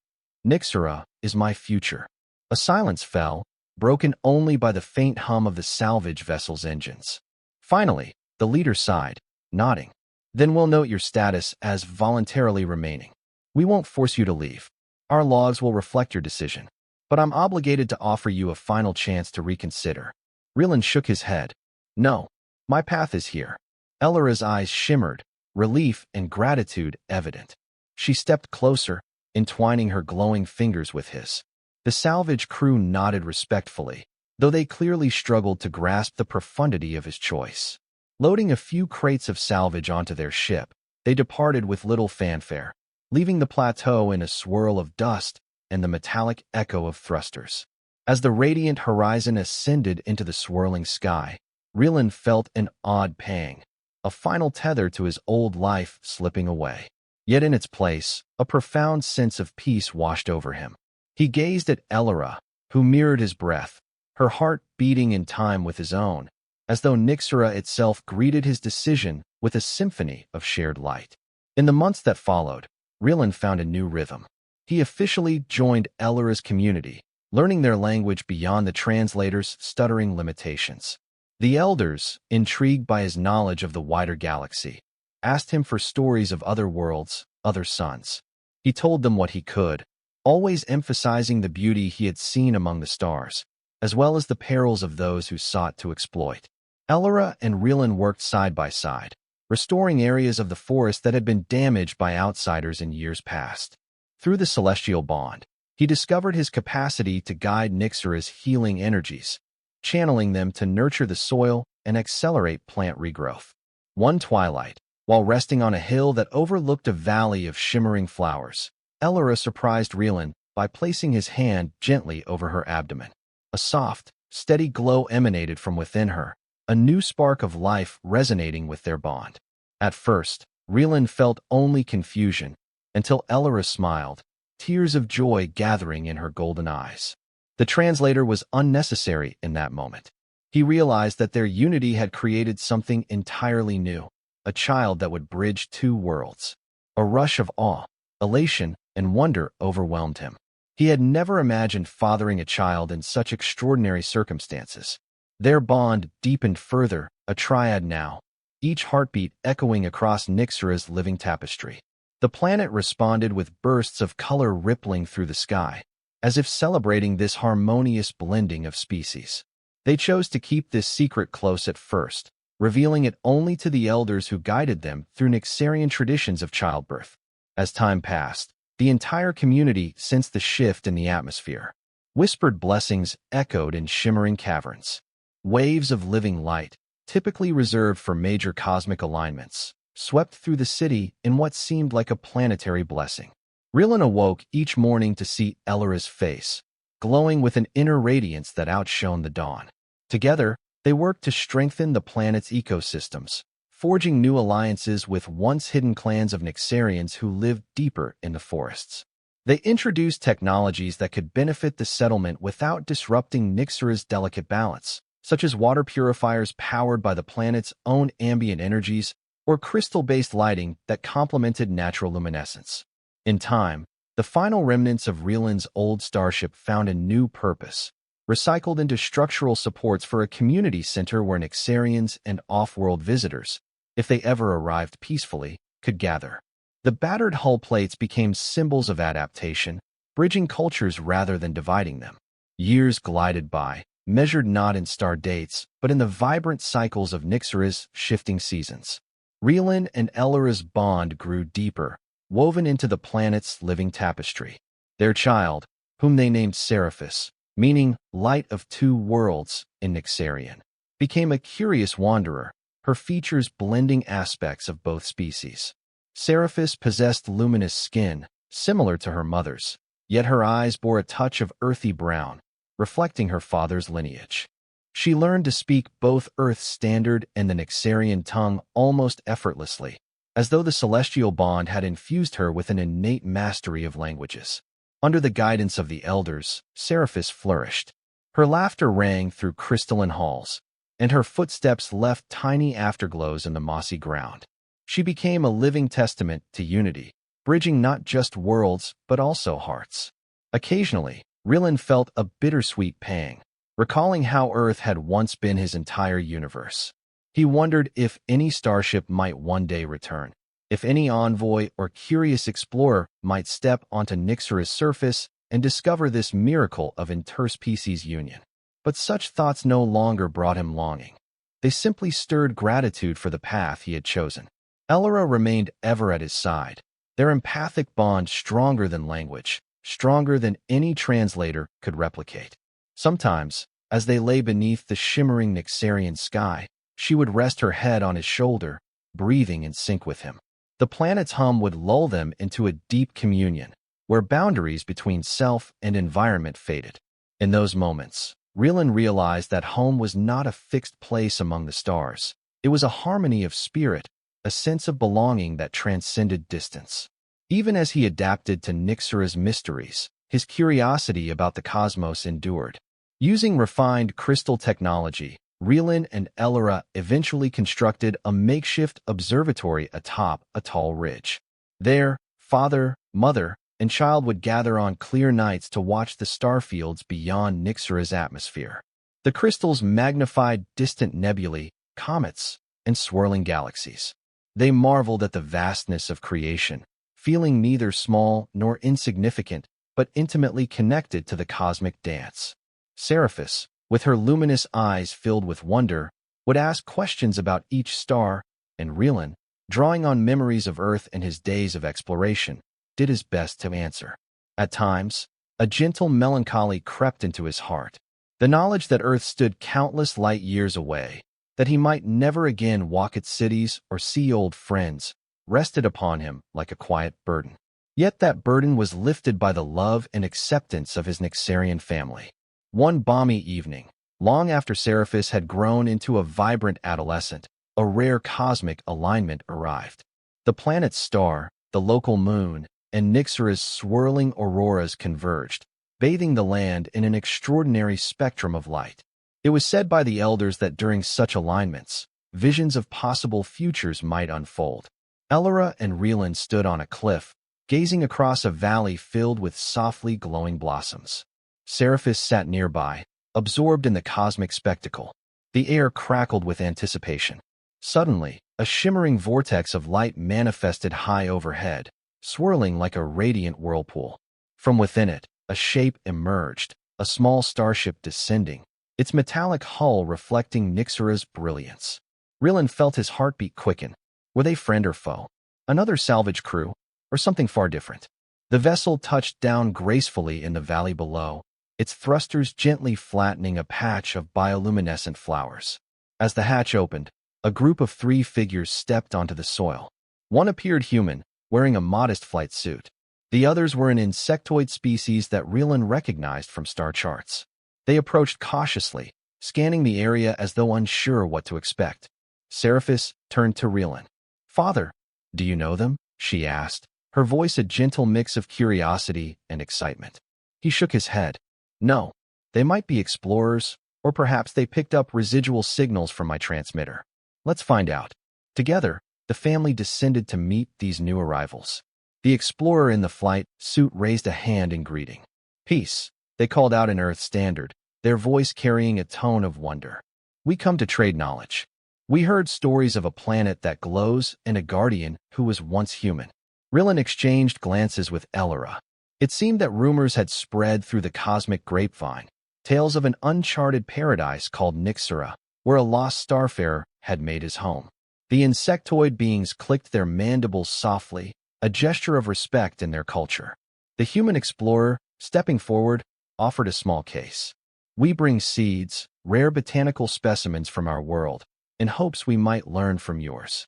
is my future." A silence fell, broken only by the faint hum of the salvage vessel's engines. Finally, the leader sighed, nodding. "Then we'll note your status as voluntarily remaining. We won't force you to leave. Our logs will reflect your decision. But I'm obligated to offer you a final chance to reconsider." Rylen shook his head. "No, my path is here." Elora's eyes shimmered, relief and gratitude evident. She stepped closer, entwining her glowing fingers with his. The salvage crew nodded respectfully, though they clearly struggled to grasp the profundity of his choice. Loading a few crates of salvage onto their ship, they departed with little fanfare, leaving the plateau in a swirl of dust and the metallic echo of thrusters. As the radiant horizon ascended into the swirling sky, Rylen felt an odd pang, a final tether to his old life slipping away. Yet in its place, a profound sense of peace washed over him. He gazed at Elora, who mirrored his breath, her heart beating in time with his own, as though Nyxara itself greeted his decision with a symphony of shared light. In the months that followed, Rylen found a new rhythm. He officially joined Elora's community, learning their language beyond the translator's stuttering limitations. The elders, intrigued by his knowledge of the wider galaxy, asked him for stories of other worlds, other suns. He told them what he could, always emphasizing the beauty he had seen among the stars, as well as the perils of those who sought to exploit. Elora and Rylen worked side by side, restoring areas of the forest that had been damaged by outsiders in years past. Through the celestial bond, He discovered his capacity to guide Nyxara's healing energies, channeling them to nurture the soil and accelerate plant regrowth. One twilight, while resting on a hill that overlooked a valley of shimmering flowers, Elora surprised Rylen by placing his hand gently over her abdomen. A soft, steady glow emanated from within her, a new spark of life resonating with their bond. At first, Rylen felt only confusion, until Elora smiled, tears of joy gathering in her golden eyes. The translator was unnecessary in that moment. He realized that their unity had created something entirely new, a child that would bridge two worlds. A rush of awe, elation, and wonder overwhelmed him. He had never imagined fathering a child in such extraordinary circumstances. Their bond deepened further, a triad now, each heartbeat echoing across Nyxara's living tapestry. The planet responded with bursts of color rippling through the sky, as if celebrating this harmonious blending of species. They chose to keep this secret close at first, revealing it only to the elders who guided them through Nyxarian traditions of childbirth. As time passed, the entire community sensed the shift in the atmosphere. Whispered blessings echoed in shimmering caverns. Waves of living light, typically reserved for major cosmic alignments, swept through the city in what seemed like a planetary blessing. Rylen awoke each morning to see Elora's face, glowing with an inner radiance that outshone the dawn. Together, they worked to strengthen the planet's ecosystems, forging new alliances with once-hidden clans of Nyxarians who lived deeper in the forests. They introduced technologies that could benefit the settlement without disrupting Nyxara's delicate balance, such as water purifiers powered by the planet's own ambient energies or crystal-based lighting that complemented natural luminescence. In time, the final remnants of Rylen's old starship found a new purpose, recycled into structural supports for a community center where Nyxarians and off-world visitors, if they ever arrived peacefully, could gather. The battered hull plates became symbols of adaptation, bridging cultures rather than dividing them. Years glided by, measured not in star dates, but in the vibrant cycles of Nyxara's shifting seasons. Rylen and Elora's bond grew deeper, woven into the planet's living tapestry. Their child, whom they named Seraphis, meaning light of two worlds in Nyxarian, became a curious wanderer, her features blending aspects of both species. Seraphis possessed luminous skin, similar to her mother's, yet her eyes bore a touch of earthy brown, reflecting her father's lineage. She learned to speak both Earth's standard and the Nyxarian tongue almost effortlessly, as though the celestial bond had infused her with an innate mastery of languages. Under the guidance of the elders, Seraphis flourished. Her laughter rang through crystalline halls, and her footsteps left tiny afterglows in the mossy ground. She became a living testament to unity, bridging not just worlds but also hearts. Occasionally, Rylen felt a bittersweet pang, recalling how Earth had once been his entire universe. He wondered if any starship might one day return, if any envoy or curious explorer might step onto Nyxara's surface and discover this miracle of interspecies union. But such thoughts no longer brought him longing. They simply stirred gratitude for the path he had chosen. Elora remained ever at his side, their empathic bond stronger than language, stronger than any translator could replicate. Sometimes, as they lay beneath the shimmering Nyxarian sky, she would rest her head on his shoulder, breathing in sync with him. The planet's hum would lull them into a deep communion, where boundaries between self and environment faded. In those moments, Rylen realized that home was not a fixed place among the stars. It was a harmony of spirit, a sense of belonging that transcended distance. Even as he adapted to Nyxara's mysteries, his curiosity about the cosmos endured. Using refined crystal technology, Rylen and Elora eventually constructed a makeshift observatory atop a tall ridge. There, father, mother, and child would gather on clear nights to watch the starfields beyond Nyxara's atmosphere. The crystals magnified distant nebulae, comets, and swirling galaxies. They marveled at the vastness of creation, feeling neither small nor insignificant, but intimately connected to the cosmic dance. Seraphis, with her luminous eyes filled with wonder, would ask questions about each star, and Rylen, drawing on memories of Earth and his days of exploration, did his best to answer. At times, A gentle melancholy crept into his heart. The knowledge that Earth stood countless light years away, that he might never again walk its cities or see old friends, rested upon him like a quiet burden. Yet that burden was lifted by the love and acceptance of his Nyxarian family. One balmy evening, long after Seraphis had grown into a vibrant adolescent, a rare cosmic alignment arrived. The planet's star, the local moon, and Nyxara's swirling auroras converged, bathing the land in an extraordinary spectrum of light. It was said by the elders that during such alignments, visions of possible futures might unfold. Elora and Rylen stood on a cliff, gazing across a valley filled with softly glowing blossoms. Seraphis sat nearby, absorbed in the cosmic spectacle. The air crackled with anticipation. Suddenly, a shimmering vortex of light manifested high overhead, swirling like a radiant whirlpool. From within it, a shape emerged, a small starship descending, its metallic hull reflecting Nyxara's brilliance. Rylen felt his heartbeat quicken. Were they friend or foe? Another salvage crew? Or something far different? The vessel touched down gracefully in the valley below, its thrusters gently flattening a patch of bioluminescent flowers. As the hatch opened, a group of 3 figures stepped onto the soil. One appeared human, wearing a modest flight suit. The others were an insectoid species that Rylen recognized from star charts. They approached cautiously, scanning the area as though unsure what to expect. Seraphis turned to Rylen. "Father, do you know them?" she asked, her voice a gentle mix of curiosity and excitement. He shook his head. "No, they might be explorers, or perhaps they picked up residual signals from my transmitter. Let's find out." Together, the family descended to meet these new arrivals. The explorer in the flight suit raised a hand in greeting. "Peace," they called out in Earth Standard, their voice carrying a tone of wonder. "We come to trade knowledge. We heard stories of a planet that glows and a guardian who was once human." Rylen exchanged glances with Elora. It seemed that rumors had spread through the cosmic grapevine, tales of an uncharted paradise called Nyxara, where a lost starfarer had made his home. The insectoid beings clicked their mandibles softly, a gesture of respect in their culture. The human explorer, stepping forward, offered a small case. "We bring seeds, rare botanical specimens from our world, in hopes we might learn from yours."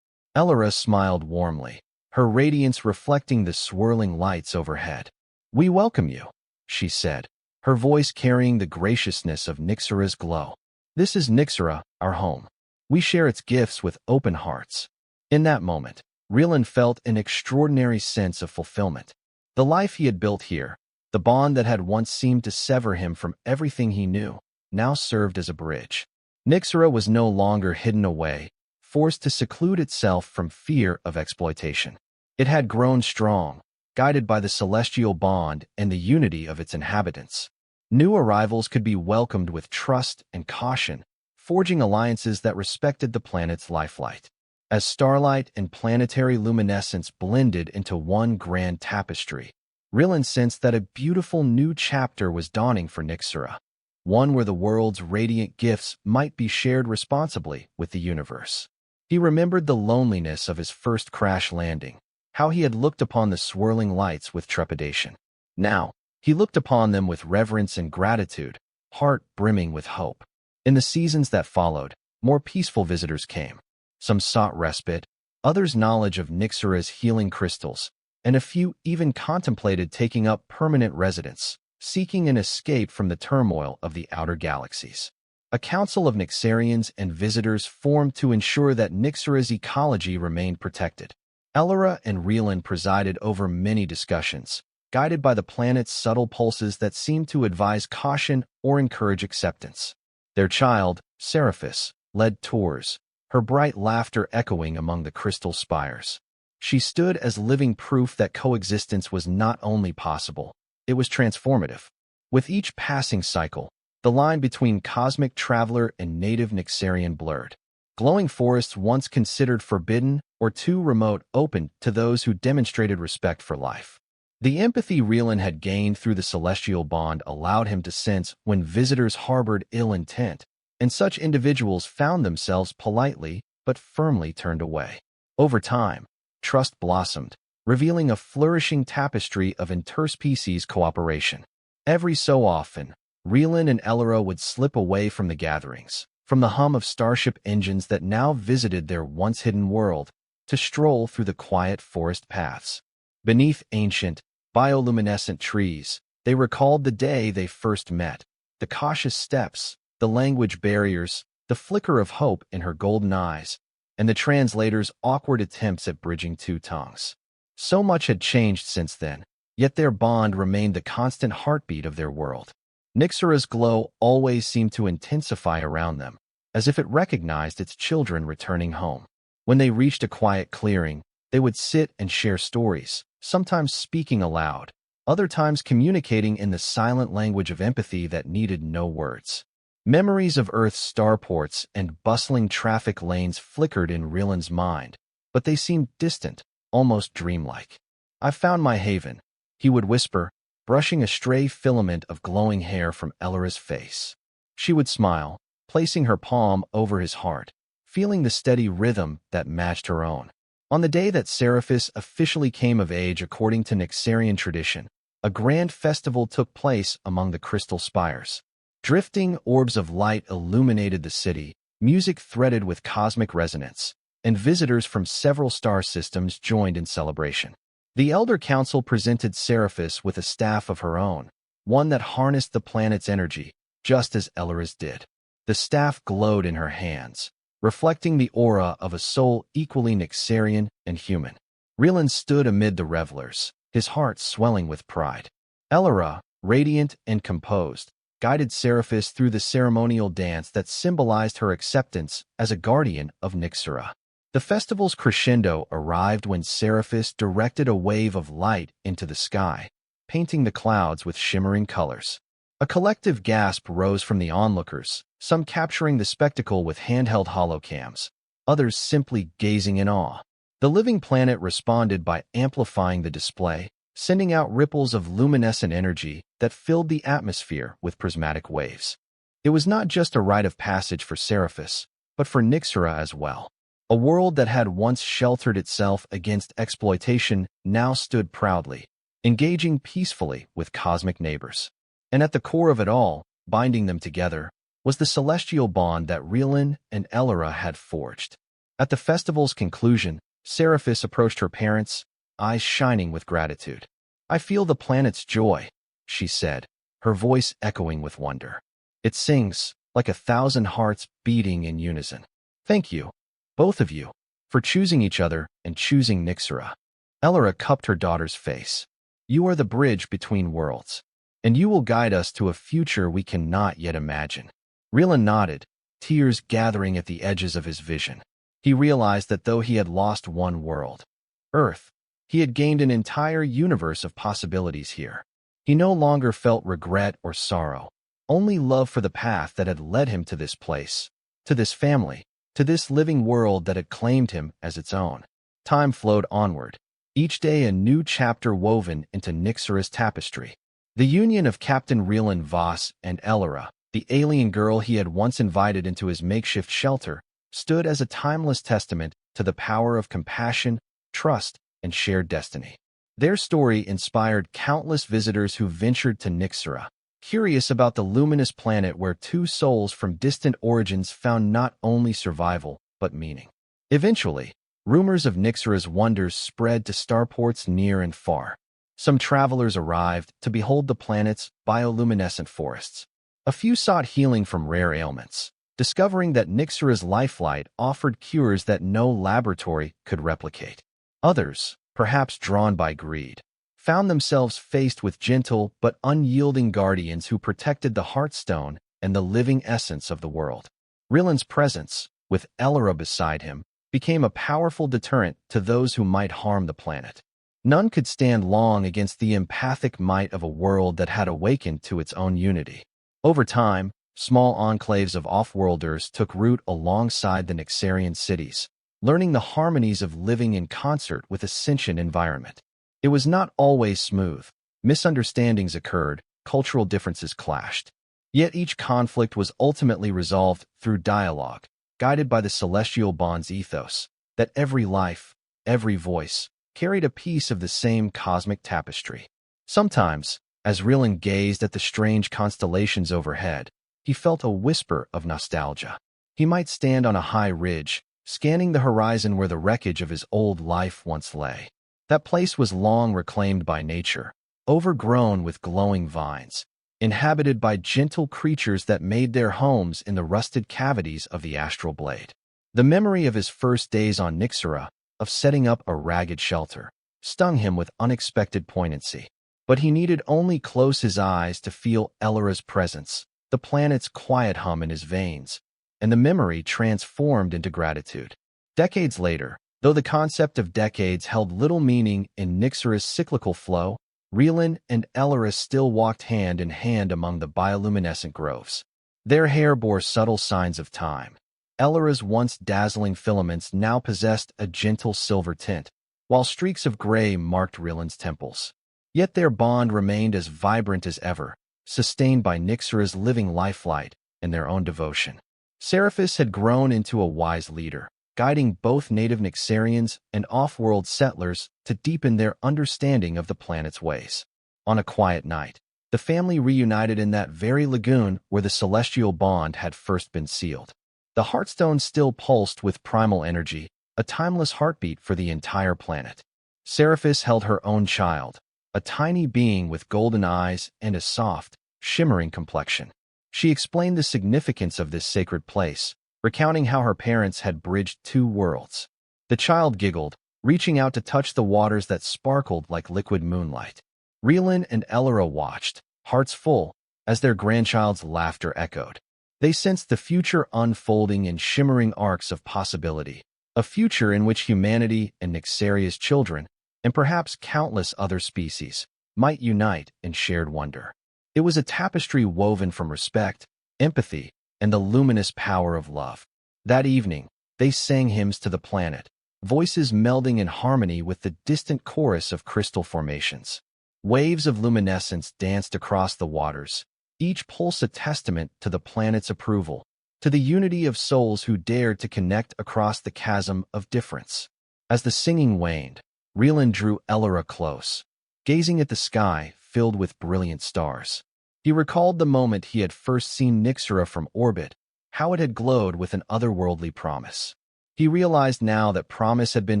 Elora smiled warmly, her radiance reflecting the swirling lights overhead. "We welcome you," she said, her voice carrying the graciousness of Nyxara's glow. "This is Nyxara, our home. We share its gifts with open hearts." In that moment, Rylen felt an extraordinary sense of fulfillment. The life he had built here, the bond that had once seemed to sever him from everything he knew, now served as a bridge. Nyxara was no longer hidden away, forced to seclude itself from fear of exploitation. It had grown strong, guided by the celestial bond and the unity of its inhabitants. New arrivals could be welcomed with trust and caution, forging alliances that respected the planet's lifelight. As starlight and planetary luminescence blended into one grand tapestry, Rylen sensed that a beautiful new chapter was dawning for Nyxara, one where the world's radiant gifts might be shared responsibly with the universe. He remembered the loneliness of his first crash landing, how he had looked upon the swirling lights with trepidation. Now, he looked upon them with reverence and gratitude, heart brimming with hope. In the seasons that followed, more peaceful visitors came. Some sought respite, others knowledge of Nyxara's healing crystals, and a few even contemplated taking up permanent residence, seeking an escape from the turmoil of the outer galaxies. A council of Nyxarians and visitors formed to ensure that Nyxara's ecology remained protected. Elora and Rylen presided over many discussions, guided by the planet's subtle pulses that seemed to advise caution or encourage acceptance. Their child, Seraphis, led tours, her bright laughter echoing among the crystal spires. She stood as living proof that coexistence was not only possible, it was transformative. With each passing cycle, the line between cosmic traveler and native Nyxarian blurred. Glowing forests once considered forbidden or too remote opened to those who demonstrated respect for life. The empathy Rylen had gained through the celestial bond allowed him to sense when visitors harbored ill intent, and such individuals found themselves politely but firmly turned away. Over time, trust blossomed, revealing a flourishing tapestry of interspecies cooperation. Every so often, Rylen and Elora would slip away from the gatherings, from the hum of starship engines that now visited their once-hidden world, to stroll through the quiet forest paths. Beneath ancient, bioluminescent trees, they recalled the day they first met, the cautious steps, the language barriers, the flicker of hope in her golden eyes, and the translator's awkward attempts at bridging two tongues. So much had changed since then, yet their bond remained the constant heartbeat of their world. Nyxara's glow always seemed to intensify around them, as if it recognized its children returning home. When they reached a quiet clearing, they would sit and share stories, sometimes speaking aloud, other times communicating in the silent language of empathy that needed no words. Memories of Earth's starports and bustling traffic lanes flickered in Rylen's mind, but they seemed distant, almost dreamlike. "I've found my haven," he would whisper, brushing a stray filament of glowing hair from Elora's face. She would smile, placing her palm over his heart, feeling the steady rhythm that matched her own. On the day that Seraphis officially came of age according to Nyxarian tradition, a grand festival took place among the crystal spires. Drifting orbs of light illuminated the city, music threaded with cosmic resonance, and visitors from several star systems joined in celebration. The Elder Council presented Seraphis with a staff of her own, one that harnessed the planet's energy, just as Elora's did. The staff glowed in her hands, reflecting the aura of a soul equally Nyxarian and human. Rylen stood amid the revelers, his heart swelling with pride. Elora, radiant and composed, guided Seraphis through the ceremonial dance that symbolized her acceptance as a guardian of Nyxara. The festival's crescendo arrived when Seraphis directed a wave of light into the sky, painting the clouds with shimmering colors. A collective gasp rose from the onlookers, some capturing the spectacle with handheld holocams, others simply gazing in awe. The living planet responded by amplifying the display, sending out ripples of luminescent energy that filled the atmosphere with prismatic waves. It was not just a rite of passage for Seraphis, but for Nyxara as well. A world that had once sheltered itself against exploitation now stood proudly, engaging peacefully with cosmic neighbors. And at the core of it all, binding them together, was the celestial bond that Rylen and Elora had forged. At the festival's conclusion, Seraphis approached her parents, eyes shining with gratitude. "I feel the planet's joy," she said, her voice echoing with wonder. "It sings like 1,000 hearts beating in unison. Thank you, both of you, for choosing each other and choosing Nyxara." Elora cupped her daughter's face. "You are the bridge between worlds, and you will guide us to a future we cannot yet imagine." Rylen nodded, tears gathering at the edges of his vision. He realized that though he had lost one world, Earth, he had gained an entire universe of possibilities here. He no longer felt regret or sorrow, only love for the path that had led him to this place, to this family, to this living world that had claimed him as its own. Time flowed onward, each day a new chapter woven into Nyxara's tapestry. The union of Captain Rylen Voss and Elora, the alien girl he had once invited into his makeshift shelter, stood as a timeless testament to the power of compassion, trust, and shared destiny. Their story inspired countless visitors who ventured to Nyxara, curious about the luminous planet where two souls from distant origins found not only survival, but meaning. Eventually, rumors of Nyxara's wonders spread to starports near and far. Some travelers arrived to behold the planet's bioluminescent forests. A few sought healing from rare ailments, discovering that Nyxara's lifelight offered cures that no laboratory could replicate. Others, perhaps drawn by greed, found themselves faced with gentle but unyielding guardians who protected the heartstone and the living essence of the world. Rylen's presence, with Elora beside him, became a powerful deterrent to those who might harm the planet. None could stand long against the empathic might of a world that had awakened to its own unity. Over time, small enclaves of off-worlders took root alongside the Nyxarian cities, learning the harmonies of living in concert with a sentient environment. It was not always smooth. Misunderstandings occurred, cultural differences clashed. Yet each conflict was ultimately resolved through dialogue, guided by the celestial bond's ethos, that every life, every voice, carried a piece of the same cosmic tapestry. Sometimes, As Rylen gazed at the strange constellations overhead, he felt a whisper of nostalgia. He might stand on a high ridge, scanning the horizon where the wreckage of his old life once lay. That place was long reclaimed by nature, overgrown with glowing vines, inhabited by gentle creatures that made their homes in the rusted cavities of the astral blade. The memory of his first days on Nyxara, of setting up a ragged shelter, stung him with unexpected poignancy. But he needed only close his eyes to feel Ellora's presence, the planet's quiet hum in his veins, and the memory transformed into gratitude. Decades later, though the concept of decades held little meaning in Nyxara's cyclical flow, Rylen and Ellora still walked hand in hand among the bioluminescent groves. Their hair bore subtle signs of time. Ellora's once dazzling filaments now possessed a gentle silver tint, while streaks of gray marked Rylen's temples. Yet their bond remained as vibrant as ever, sustained by Nyxara's living lifelight and their own devotion. Seraphis had grown into a wise leader, guiding both native Nyxarians and off-world settlers to deepen their understanding of the planet's ways. On a quiet night, the family reunited in that very lagoon where the celestial bond had first been sealed. The heartstone still pulsed with primal energy, a timeless heartbeat for the entire planet. Seraphis held her own child, a tiny being with golden eyes and a soft, shimmering complexion. She explained the significance of this sacred place, recounting how her parents had bridged two worlds. The child giggled, reaching out to touch the waters that sparkled like liquid moonlight. Rylen and Ellora watched, hearts full, as their grandchild's laughter echoed. They sensed the future unfolding in shimmering arcs of possibility, a future in which humanity and Nyxaria's children, and perhaps countless other species, might unite in shared wonder. It was a tapestry woven from respect, empathy, and the luminous power of love. That evening, they sang hymns to the planet, voices melding in harmony with the distant chorus of crystal formations. Waves of luminescence danced across the waters, each pulse a testament to the planet's approval, to the unity of souls who dared to connect across the chasm of difference. As the singing waned, Rylen drew Ellora close, gazing at the sky filled with brilliant stars. He recalled the moment he had first seen Nyxara from orbit, how it had glowed with an otherworldly promise. He realized now that promise had been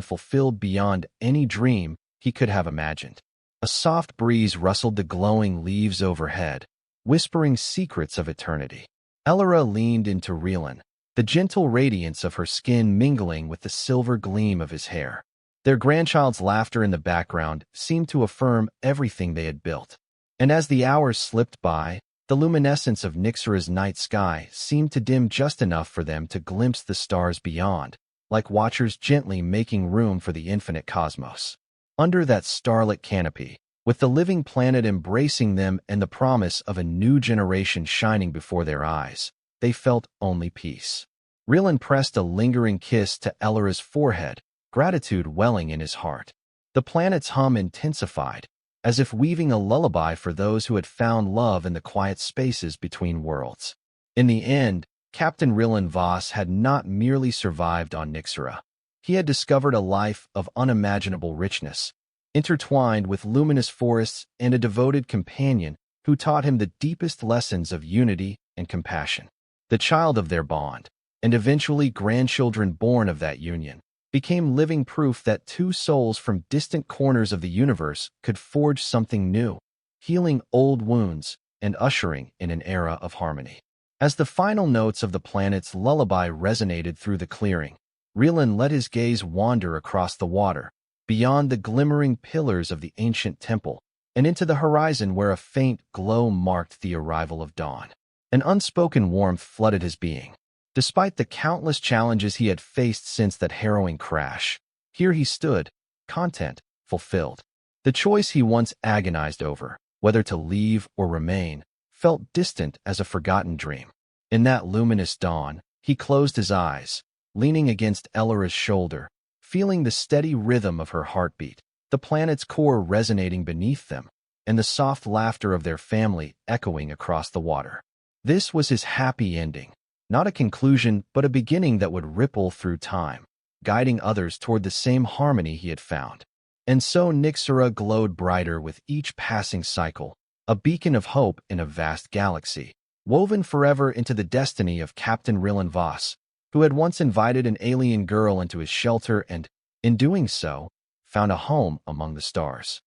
fulfilled beyond any dream he could have imagined. A soft breeze rustled the glowing leaves overhead, whispering secrets of eternity. Ellora leaned into Rylen, the gentle radiance of her skin mingling with the silver gleam of his hair. Their grandchild's laughter in the background seemed to affirm everything they had built. And as the hours slipped by, the luminescence of Nyxara's night sky seemed to dim just enough for them to glimpse the stars beyond, like watchers gently making room for the infinite cosmos. Under that starlit canopy, with the living planet embracing them and the promise of a new generation shining before their eyes, they felt only peace. Rylen pressed a lingering kiss to Ellora's forehead, gratitude welling in his heart. The planet's hum intensified, as if weaving a lullaby for those who had found love in the quiet spaces between worlds. In the end, Captain Rylen Voss had not merely survived on Nyxara. He had discovered a life of unimaginable richness, intertwined with luminous forests and a devoted companion who taught him the deepest lessons of unity and compassion. The child of their bond, and eventually grandchildren born of that union, became living proof that two souls from distant corners of the universe could forge something new, healing old wounds and ushering in an era of harmony. As the final notes of the planet's lullaby resonated through the clearing, Rylen let his gaze wander across the water, beyond the glimmering pillars of the ancient temple, and into the horizon where a faint glow marked the arrival of dawn. An unspoken warmth flooded his being. Despite the countless challenges he had faced since that harrowing crash, here he stood, content, fulfilled. The choice he once agonized over, whether to leave or remain, felt distant as a forgotten dream. In that luminous dawn, he closed his eyes, leaning against Ellora's shoulder, feeling the steady rhythm of her heartbeat, the planet's core resonating beneath them, and the soft laughter of their family echoing across the water. This was his happy ending. Not a conclusion, but a beginning that would ripple through time, guiding others toward the same harmony he had found. And so Nyxara glowed brighter with each passing cycle, a beacon of hope in a vast galaxy, woven forever into the destiny of Captain Rylen Voss, who had once invited an alien girl into his shelter and, in doing so, found a home among the stars.